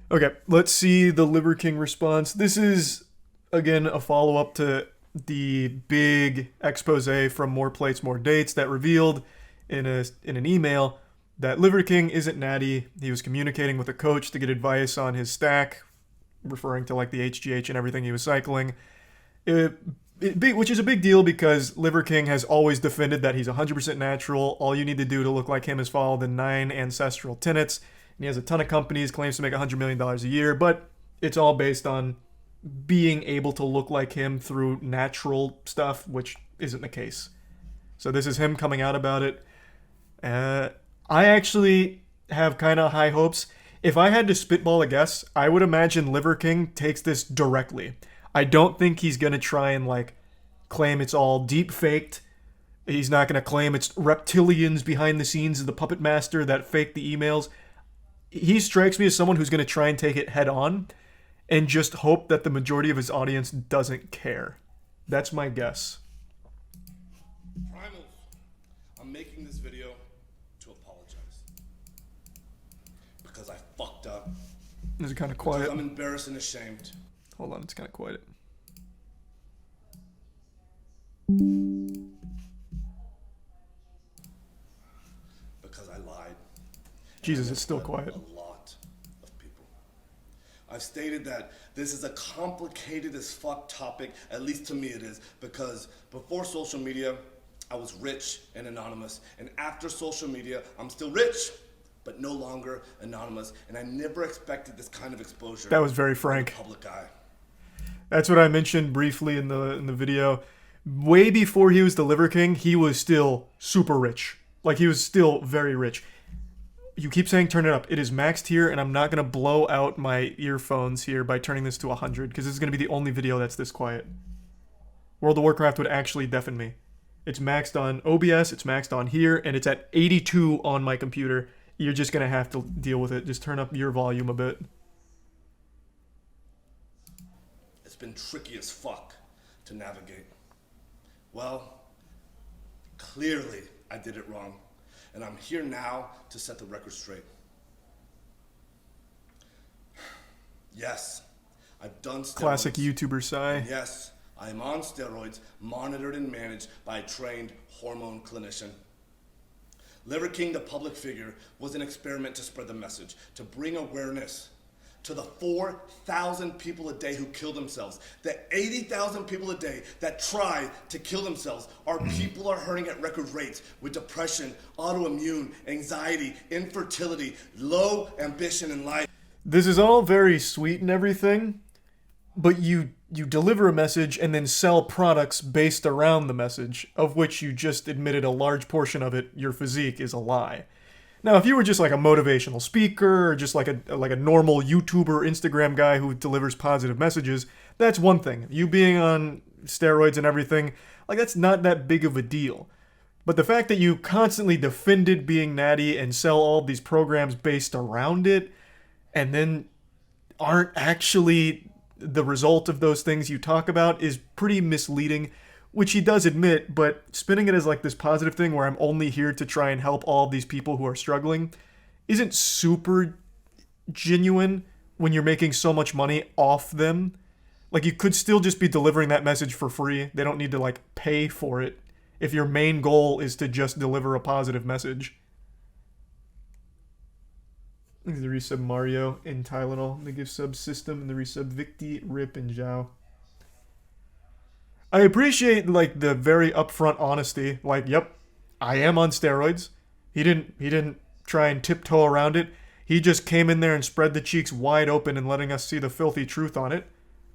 Okay, let's see the Liver King response. This is, again, a follow up to the big expose from More Plates, More Dates that revealed in an email that Liver King isn't natty. He was communicating with a coach to get advice on his stack, referring to like the HGH and everything he was cycling. It, which is a big deal because Liver King has always defended that he's 100% natural. All you need to do to look like him is follow the 9 ancestral tenets. And he has a ton of companies, claims to make $100 million a year, but it's all based on being able to look like him through natural stuff, which isn't the case. So this is him coming out about it. I actually have kind of high hopes. If I had to spitball a guess, I would imagine Liver King takes this directly. I don't think he's gonna try and like claim it's all deep faked. He's not gonna claim it's reptilians behind the scenes of the puppet master that faked the emails. He strikes me as someone who's gonna try and take it head on and just hope that the majority of his audience doesn't care. That's my guess. Primals, I'm making this video to apologize. Because I fucked up. This is kind of Because quiet. I'm embarrassed and ashamed. Hold on, it's kind of quiet. Because I lied. Jesus, And I it's still misled quiet. A lot of people. I've stated that this is a complicated as fuck topic, at least to me it is, because before social media, I was rich and anonymous. And after social media, I'm still rich, but no longer anonymous. And I never expected this kind of exposure. That was very in the frank. public eye. That's what I mentioned briefly in the video. Way before he was the Liver King, he was still super rich. Like he was still very rich. You keep saying turn it up. It is maxed here, and I'm not gonna blow out my earphones here by turning this to 100 because this is gonna be the only video that's this quiet. World of Warcraft would actually deafen me. It's maxed on OBS, it's maxed on here, and it's at 82 on my computer. You're just gonna have to deal with it. Just turn up your volume a bit. It's been tricky as fuck to navigate. Well, clearly I did it wrong. And I'm here now to set the record straight. Yes, I've done steroids. Classic YouTuber sigh. Yes, I am on steroids, monitored and managed by a trained hormone clinician. Liver King, the public figure, was an experiment to spread the message, to bring awareness to the 4,000 people a day who kill themselves. The 80,000 people a day that try to kill themselves. Our people are hurting at record rates with depression, autoimmune, anxiety, infertility, low ambition in life. This is all very sweet and everything, but you deliver a message and then sell products based around the message, of which you just admitted a large portion of it, your physique, is a lie. Now, if you were just like a motivational speaker or just like a normal YouTuber, Instagram guy who delivers positive messages, that's one thing. You being on steroids and everything, like that's not that big of a deal. But the fact that you constantly defended being natty and sell all these programs based around it, and then aren't actually the result of those things you talk about is pretty misleading, which he does admit, but spinning it as like this positive thing where I'm only here to try and help all of these people who are struggling isn't super genuine when you're making so much money off them. Like you could still just be delivering that message for free. They don't need to like pay for it if your main goal is to just deliver a positive message. The resub Mario and Tylenol, the gift sub System, and the resub Victi, Rip, and Zhao. I appreciate like the very upfront honesty. Like, yep, I am on steroids. He didn't try and tiptoe around it. He just came in there and spread the cheeks wide open and letting us see the filthy truth on it.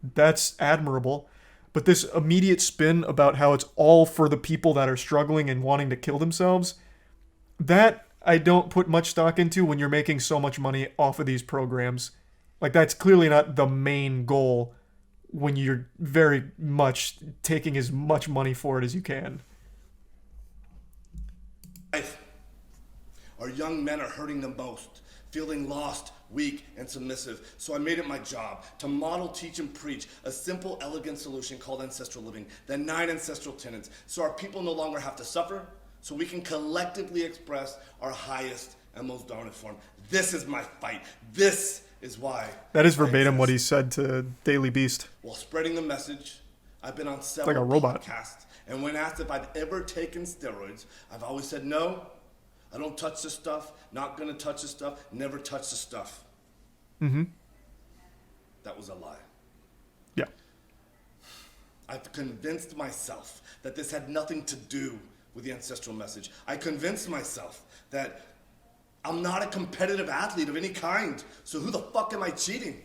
That's admirable. But this immediate spin about how it's all for the people that are struggling and wanting to kill themselves, that I don't put much stock into when you're making so much money off of these programs. Like that's clearly not the main goal when you're very much taking as much money for it as you can. Our young men are hurting the most, feeling lost, weak, and submissive. So I made it my job to model, teach, and preach a simple, elegant solution called ancestral living, the 9 ancestral tenets, so our people no longer have to suffer, so we can collectively express our highest and most dominant form. This is my fight. This is why That is I verbatim what he exist. said to Daily Beast. While spreading the message, I've been on Like several a robot. podcasts, and when asked if I've ever taken steroids, I've always said no. I don't touch this stuff. Not gonna touch this stuff. Never touch the stuff. Mm-hmm. That was a lie. Yeah. I've convinced myself that this had nothing to do with the ancestral message. I convinced myself that I'm not a competitive athlete of any kind. So who the fuck am I cheating?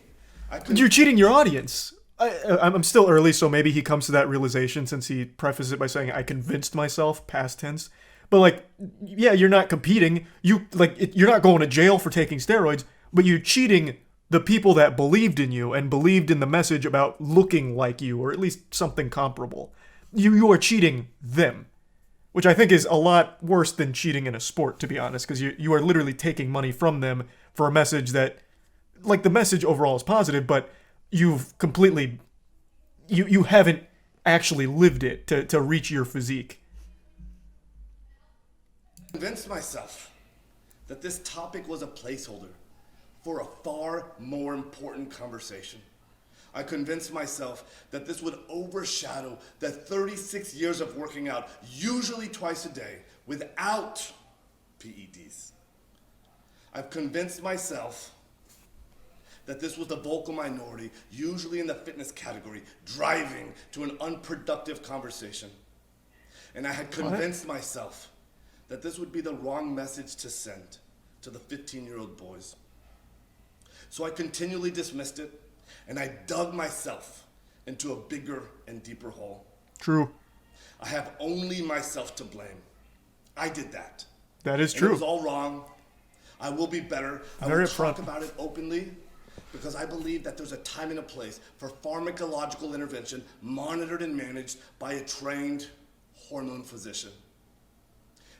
You're cheating your audience. I'm still early, so maybe he comes to that realization since he prefaces it by saying, I convinced myself, past tense. But, like, yeah, you're not competing. You're not going to jail for taking steroids, but you're cheating the people that believed in you and believed in the message about looking like you, or at least something comparable. You are cheating them, which I think is a lot worse than cheating in a sport, to be honest, because you are literally taking money from them for a message that, like, the message overall is positive, but you've completely, you haven't actually lived it to reach your physique. Convinced myself that this topic was a placeholder for a far more important conversation. I convinced myself that this would overshadow the 36 years of working out, usually twice a day, without PEDs. I've convinced myself that this was the vocal minority, usually in the fitness category, driving to an unproductive conversation. And I had convinced myself that this would be the wrong message to send to the 15-year-old boys. So I continually dismissed it, and I dug myself into a bigger and deeper hole. True. I have only myself to blame. I did that. That is And true. it was all wrong. I will be better. I Very will talk upfront. about it openly because I believe that there's a time and a place for pharmacological intervention monitored and managed by a trained hormone physician.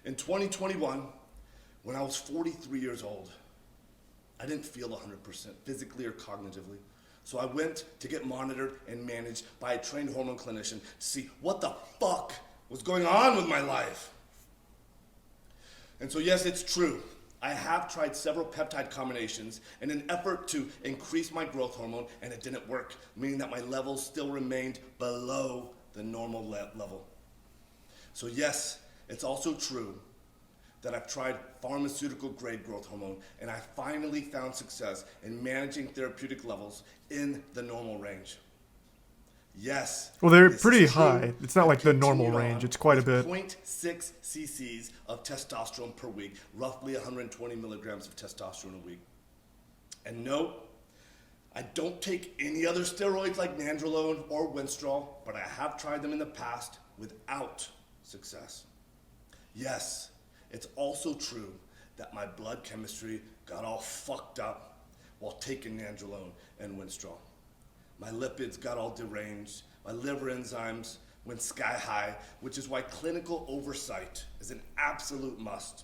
In 2021, when I was 43 years old, I didn't feel 100% physically or cognitively. So I went to get monitored and managed by a trained hormone clinician to see what the fuck was going on with my life. And so yes, it's true. I have tried several peptide combinations in an effort to increase my growth hormone, and it didn't work, meaning that my levels still remained below the normal level. So yes, it's also true that I've tried pharmaceutical grade growth hormone, and I finally found success in managing therapeutic levels in the normal range. Yes. Well, they're this pretty is true. high. It's not I've like the normal continued range. on It's quite a with bit. 0.6 cc's of testosterone per week, roughly 120 milligrams of testosterone a week. And no, I don't take any other steroids like nandrolone or winstrol, but I have tried them in the past without success. Yes, it's also true that my blood chemistry got all fucked up while taking nandrolone and winstrol. My lipids got all deranged. My liver enzymes went sky high, which is why clinical oversight is an absolute must.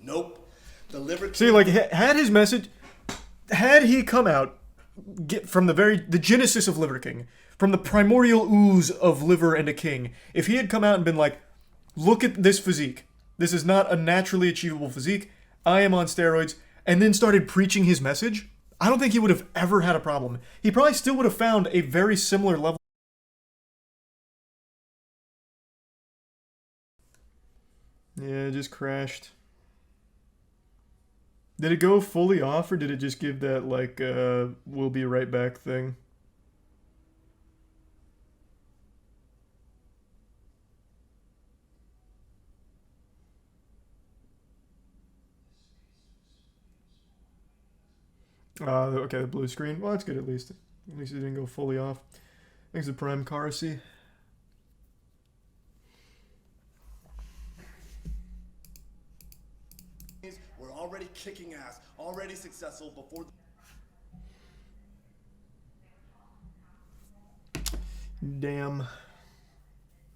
Nope. The liver... See, like, had his message, had he come out from the genesis of Liver King, from the primordial ooze of Liver and a King, if he had come out and been like, look at this physique, this is not a naturally achievable physique, I am on steroids, and then started preaching his message, I don't think he would have ever had a problem. He probably still would have found a very similar level. Yeah, it just crashed. Did it go fully off, or did it just give that, like, we'll be right back thing? Okay, the blue screen. Well, that's good at least. At least it didn't go fully off. Thanks to Prime Caracy. We're already kicking ass, already successful before... Damn.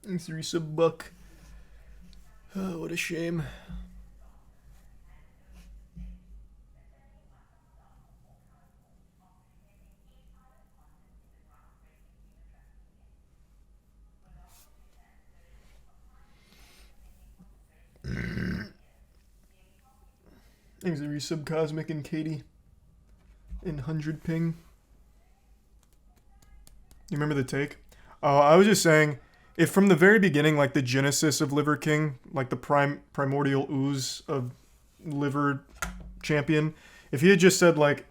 Thanks, $3 Oh, what a shame. Thanks, Cosmic and Katie. in 100 ping. You remember the take? Oh, I was just saying, if from the very beginning, like the genesis of Liver King, like the primordial ooze of Liver Champion, if he had just said like,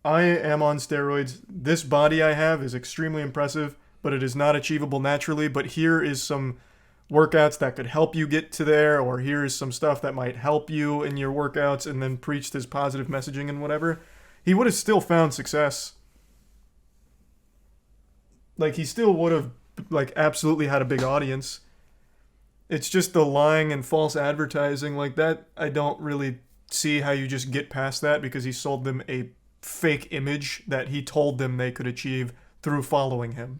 I am on steroids, this body I have is extremely impressive, but it is not achievable naturally, but here is some workouts that could help you get to there, or here's some stuff that might help you in your workouts, and then preached his positive messaging and whatever, he would have still found success. Like, he still would have, like, absolutely had a big audience. It's just the lying and false advertising like that. I don't really see how you just get past that, because he sold them a fake image that he told them they could achieve through following him.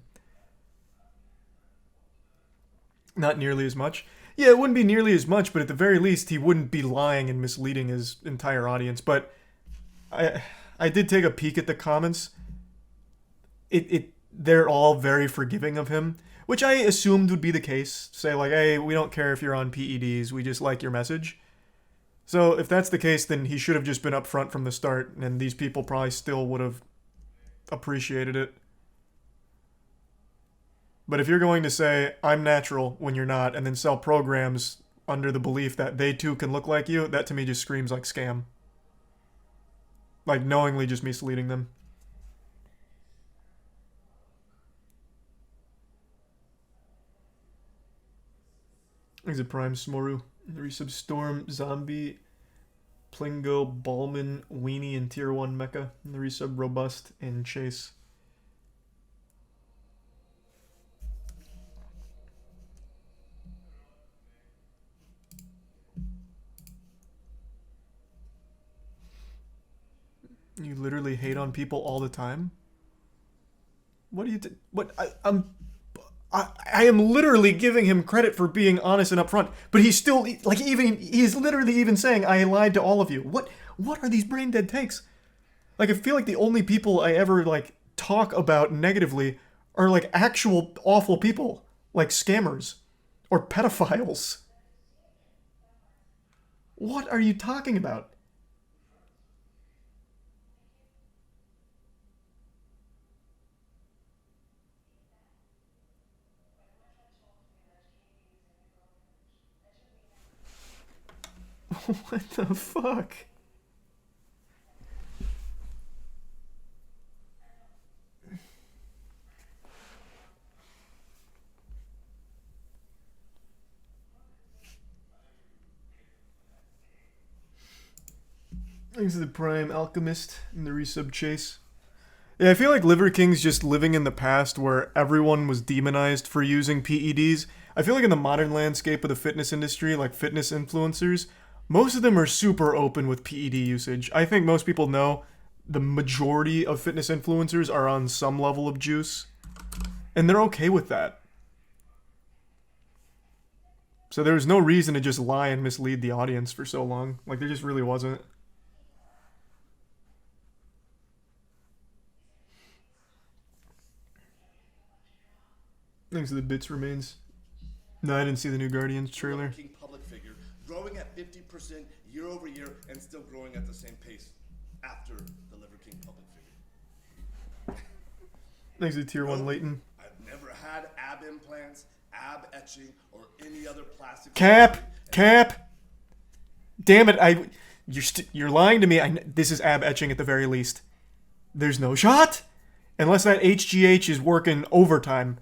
Not nearly as much. Yeah, it wouldn't be nearly as much, but at the very least, he wouldn't be lying and misleading his entire audience. But I did take a peek at the comments. They're all very forgiving of him, which I assumed would be the case. Say like, hey, we don't care if you're on PEDs, we just like your message. So if that's the case, then he should have just been upfront from the start, and these people probably still would have appreciated it. But if you're going to say, I'm natural when you're not, and then sell programs under the belief that they too can look like you, that to me just screams like scam. Like knowingly just misleading them. Exit Prime, Smoru, Resub Storm, Zombie, Plingo, Ballman, Weenie, and Tier 1 Mecha. The Resub Robust, and Chase. You literally hate on people all the time? What do you... What? I am literally giving him credit for being honest and upfront, but he's still, like, he's literally even saying, I lied to all of you. What are these brain dead takes? Like, I feel like the only people I ever, like, talk about negatively are, like, actual awful people. Like scammers. Or pedophiles. What are you talking about? What the fuck? Thanks to the Prime Alchemist and the Resub Chase. Yeah, I feel like Liver King's just living in the past where everyone was demonized for using PEDs. I feel like in the modern landscape of the fitness industry, like fitness influencers, most of them are super open with PED usage. I think most people know the majority of fitness influencers are on some level of juice, and they're okay with that. So there was no reason to just lie and mislead the audience for so long. Like, there just really wasn't. Thanks to the bits remains. No, I didn't see the new Guardians trailer. King public figure, growing at 50% year over year and still growing at the same pace after the Liver King public figure. Thanks to Tier 1 Leighton. I've never had ab implants, ab etching, or any other plastic. Cap. Damn it! You're lying to me. This is ab etching at the very least. There's no shot, unless that HGH is working overtime.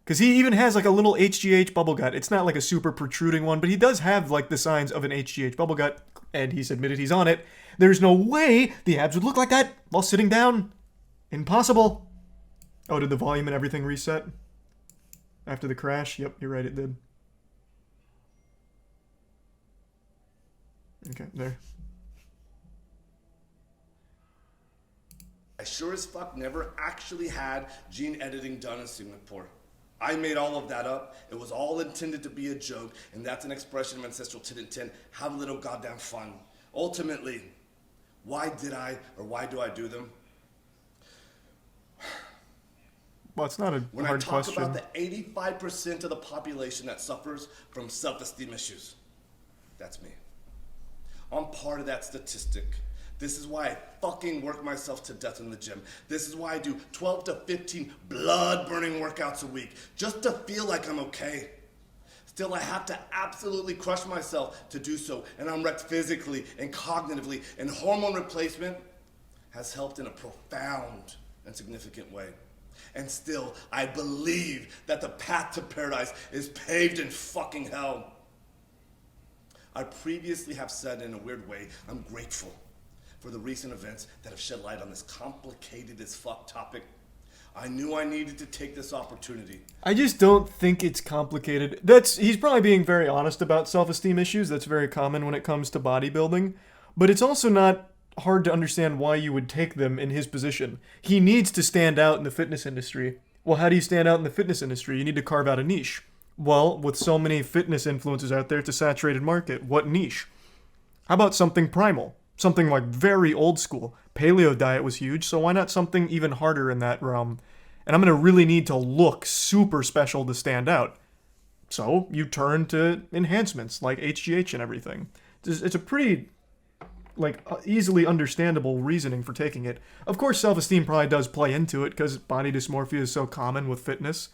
Because he even has like a little HGH bubble gut. It's not like a super protruding one, but he does have like the signs of an HGH bubble gut, and he's admitted he's on it. There's no way the abs would look like that while sitting down. Impossible. Oh, did the volume and everything reset? After the crash? Yep, you're right, it did. Okay, there. I sure as fuck never actually had gene editing done in Singapore. I made all of that up. It was all intended to be a joke, and that's an expression of ancestral tin and tin. Have a little goddamn fun. Ultimately, why do I do them? Well, it's not a when hard I talk question. about the 85% of the population that suffers from self-esteem issues, that's me. I'm part of that statistic. This is why I fucking work myself to death in the gym. This is why I do 12 to 15 blood-burning workouts a week, just to feel like I'm okay. Still, I have to absolutely crush myself to do so, and I'm wrecked physically and cognitively, and hormone replacement has helped in a profound and significant way. And still, I believe that the path to paradise is paved in fucking hell. I previously have said in a weird way, I'm grateful for the recent events that have shed light on this complicated as fuck topic. I knew I needed to take this opportunity. I just don't think it's complicated. He's probably being very honest about self-esteem issues. That's very common when it comes to bodybuilding. But it's also not hard to understand why you would take them in his position. He needs to stand out in the fitness industry. Well, how do you stand out in the fitness industry? You need to carve out a niche. Well, with so many fitness influencers out there, it's a saturated market. What niche? How about something primal? Something like very old school. Paleo diet was huge, so why not something even harder in that realm? And I'm going to really need to look super special to stand out. So you turn to enhancements like HGH and everything. It's a pretty easily understandable reasoning for taking it. Of course, self-esteem probably does play into it because body dysmorphia is so common with fitness.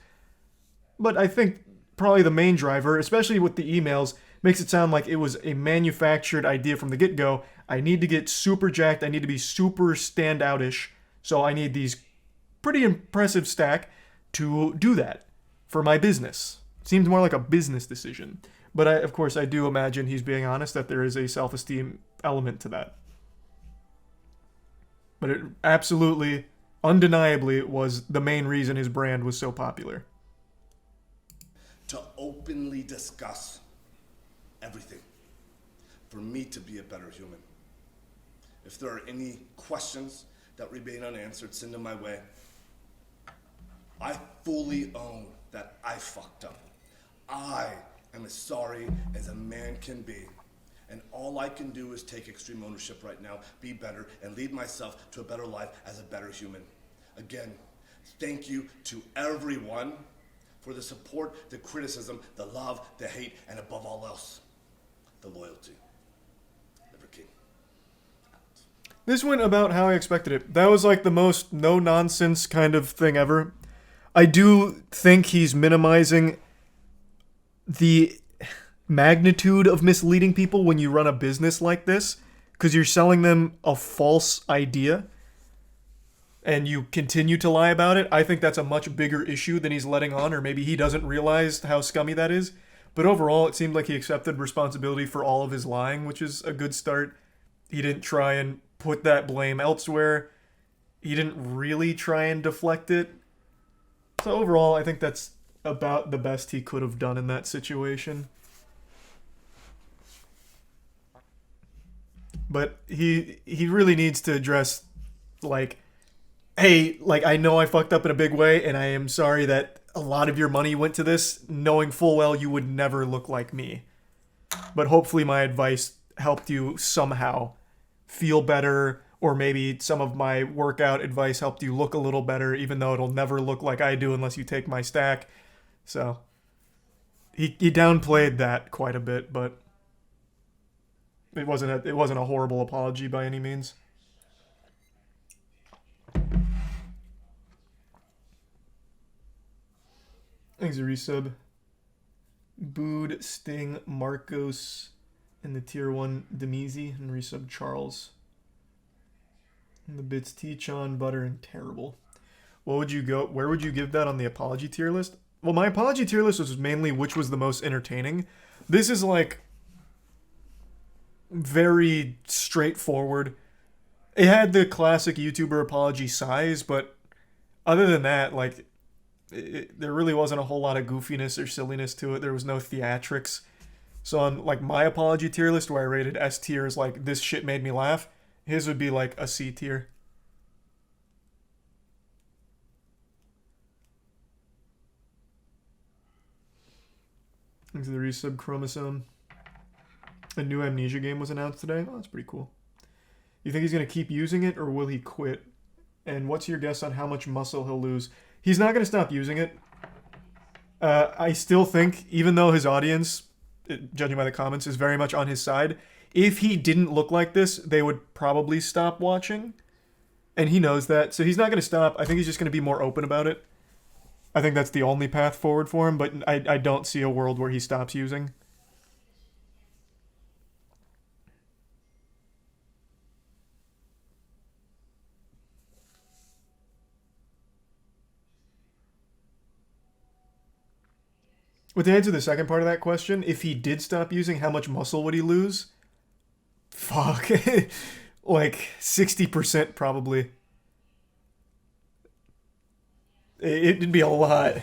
But I think probably the main driver, especially with the emails, makes it sound like it was a manufactured idea from the get-go. I need to get super jacked. I need to be super stand-out-ish. So I need these pretty impressive stack to do that for my business. Seems more like a business decision. But of course, I do imagine he's being honest that there is a self-esteem element to that. But it absolutely, undeniably, was the main reason his brand was so popular. To openly discuss everything. For me to be a better human. If there are any questions that remain unanswered, send them my way. I fully own that I fucked up. I am as sorry as a man can be. And all I can do is take extreme ownership right now, be better, and lead myself to a better life as a better human. Again, thank you to everyone for the support, the criticism, the love, the hate, and above all else, the loyalty. Liver King. This went about how I expected it. That was like the most no-nonsense kind of thing ever. I do think he's minimizing the magnitude of misleading people when you run a business like this, because you're selling them a false idea and you continue to lie about it. I think that's a much bigger issue than he's letting on, or maybe he doesn't realize how scummy that is. But overall, it seemed like he accepted responsibility for all of his lying, which is a good start. He didn't try and put that blame elsewhere. He didn't really try and deflect it. So overall, I think that's about the best he could have done in that situation. But he really needs to address, hey, I know I fucked up in a big way, and I am sorry that a lot of your money went to this, knowing full well you would never look like me. But hopefully my advice helped you somehow feel better, or maybe some of my workout advice helped you look a little better, even though it'll never look like I do unless you take my stack. So he downplayed that quite a bit, but it wasn't a horrible apology by any means. Thanks, a resub. Booed, Sting, Marcos, and the tier 1 Demizi, and resub Charles. And the bits T-Chon, Butter, and Terrible. Where would you give that on the apology tier list? Well, my apology tier list was mainly which was the most entertaining. This is very straightforward. It had the classic YouTuber apology size, but other than that, there really wasn't a whole lot of goofiness or silliness to it. There was no theatrics. So on my apology tier list, where I rated S tier as this shit made me laugh, his would be a C tier. Into the resub Chromosome. A new Amnesia game was announced today. Oh, that's pretty cool. You think he's going to keep using it, or will he quit? And what's your guess on how much muscle he'll lose? He's not going to stop using it. I still think, even though his audience, judging by the comments, is very much on his side, if he didn't look like this, they would probably stop watching. And he knows that, so he's not going to stop. I think he's just going to be more open about it. I think that's the only path forward for him, but I don't see a world where he stops using. But to answer the second part of that question, if he did stop using, how much muscle would he lose? Fuck. Like 60% probably. It'd be a lot.